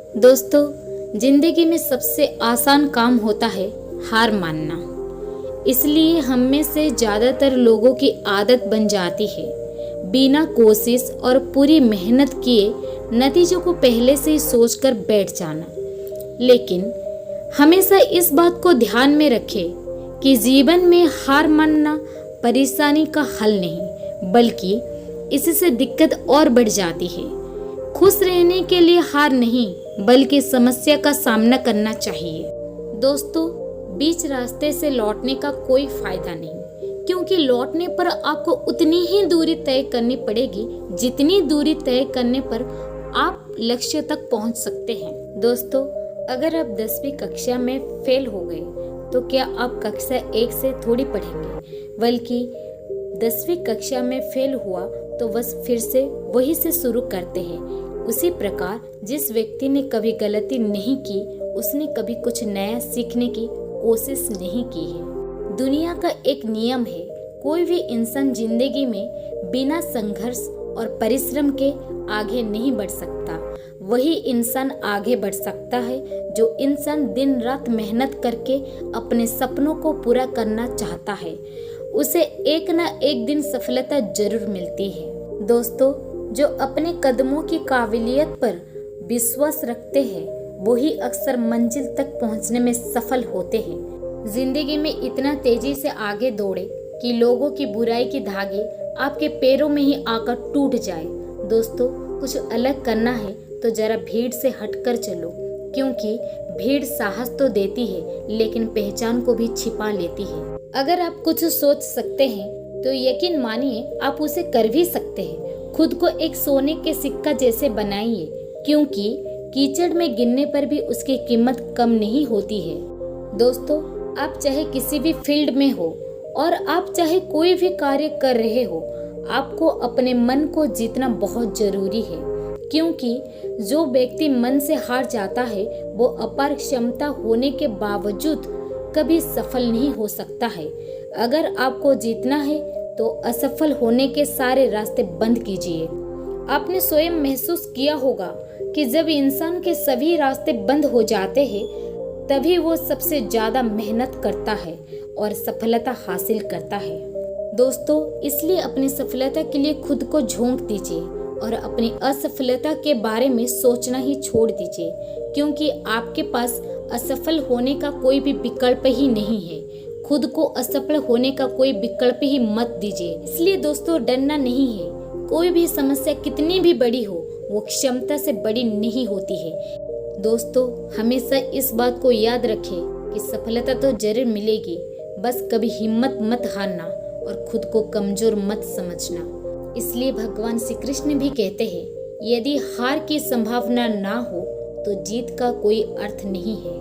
दोस्तों, जिंदगी में सबसे आसान काम होता है हार मानना। इसलिए हम में से ज़्यादातर लोगों की आदत बन जाती है बिना कोशिश और पूरी मेहनत किए नतीजों को पहले से ही सोचकर बैठ जाना। लेकिन हमेशा इस बात को ध्यान में रखें कि जीवन में हार मानना परेशानी का हल नहीं, बल्कि इससे दिक्कत और बढ़ जाती है। खुश रहने के लिए हार नहीं, बल्कि समस्या का सामना करना चाहिए। दोस्तों, बीच रास्ते से लौटने का कोई फायदा नहीं, क्योंकि लौटने पर आपको उतनी ही दूरी तय करनी पड़ेगी जितनी दूरी तय करने पर आप लक्ष्य तक पहुंच सकते हैं। दोस्तों, अगर आप 10वीं कक्षा में फेल हो गए तो क्या आप कक्षा 1 से थोड़ी पढ़ेंगे, बल्कि 10वीं कक्षा में फेल हुआ तो बस फिर से वही से शुरू करते हैं। उसी प्रकार जिस व्यक्ति ने कभी गलती नहीं की, उसने कभी कुछ नया सीखने की कोशिश नहीं की है। दुनिया का एक नियम है, कोई भी इंसान जिंदगी में बिना संघर्ष और परिश्रम के आगे नहीं बढ़ सकता। वही इंसान आगे बढ़ सकता है जो इंसान दिन रात मेहनत करके अपने सपनों को पूरा करना चाहता है। उसे एक ना एक दिन सफलता जरूर मिलती है। दोस्तों, जो अपने कदमों की काबिलियत पर विश्वास रखते हैं वही अक्सर मंजिल तक पहुंचने में सफल होते हैं। जिंदगी में इतना तेजी से आगे दौड़े कि लोगों की बुराई की धागे आपके पैरों में ही आकर टूट जाए। दोस्तों, कुछ अलग करना है तो जरा भीड़ से हटकर चलो, क्योंकि भीड़ साहस तो देती है लेकिन पहचान को भी छिपा लेती है। अगर आप कुछ सोच सकते हैं तो यकीन मानिए आप उसे कर भी सकते हैं। खुद को एक सोने के सिक्का जैसे बनाइए, क्योंकि कीचड़ में गिरने पर भी उसकी कीमत कम नहीं होती है। दोस्तों, आप चाहे किसी भी फील्ड में हो और आप चाहे कोई भी कार्य कर रहे हो, आपको अपने मन को जीतना बहुत जरूरी है, क्योंकि जो व्यक्ति मन से हार जाता है वो अपार क्षमता होने के बावजूद कभी सफल नहीं हो सकता है। अगर आपको जीतना है तो असफल होने के सारे रास्ते बंद कीजिए। आपने स्वयं महसूस किया होगा कि जब इंसान के सभी रास्ते बंद हो जाते हैं तभी वो सबसे ज्यादा मेहनत करता है और सफलता हासिल करता है। दोस्तों, इसलिए अपनी सफलता के लिए खुद को झोंक दीजिए और अपनी असफलता के बारे में सोचना ही छोड़ दीजिए, क्योंकि आपके पास असफल होने का कोई भी विकल्प ही नहीं है। खुद को असफल होने का कोई विकल्प ही मत दीजिए। इसलिए दोस्तों, डरना नहीं है। कोई भी समस्या कितनी भी बड़ी हो वो क्षमता से बड़ी नहीं होती है। दोस्तों, हमेशा इस बात को याद रखें कि सफलता तो जरूर मिलेगी, बस कभी हिम्मत मत हारना और खुद को कमजोर मत समझना। इसलिए भगवान श्री कृष्ण भी कहते हैं, यदि हार की संभावना ना हो तो जीत का कोई अर्थ नहीं है।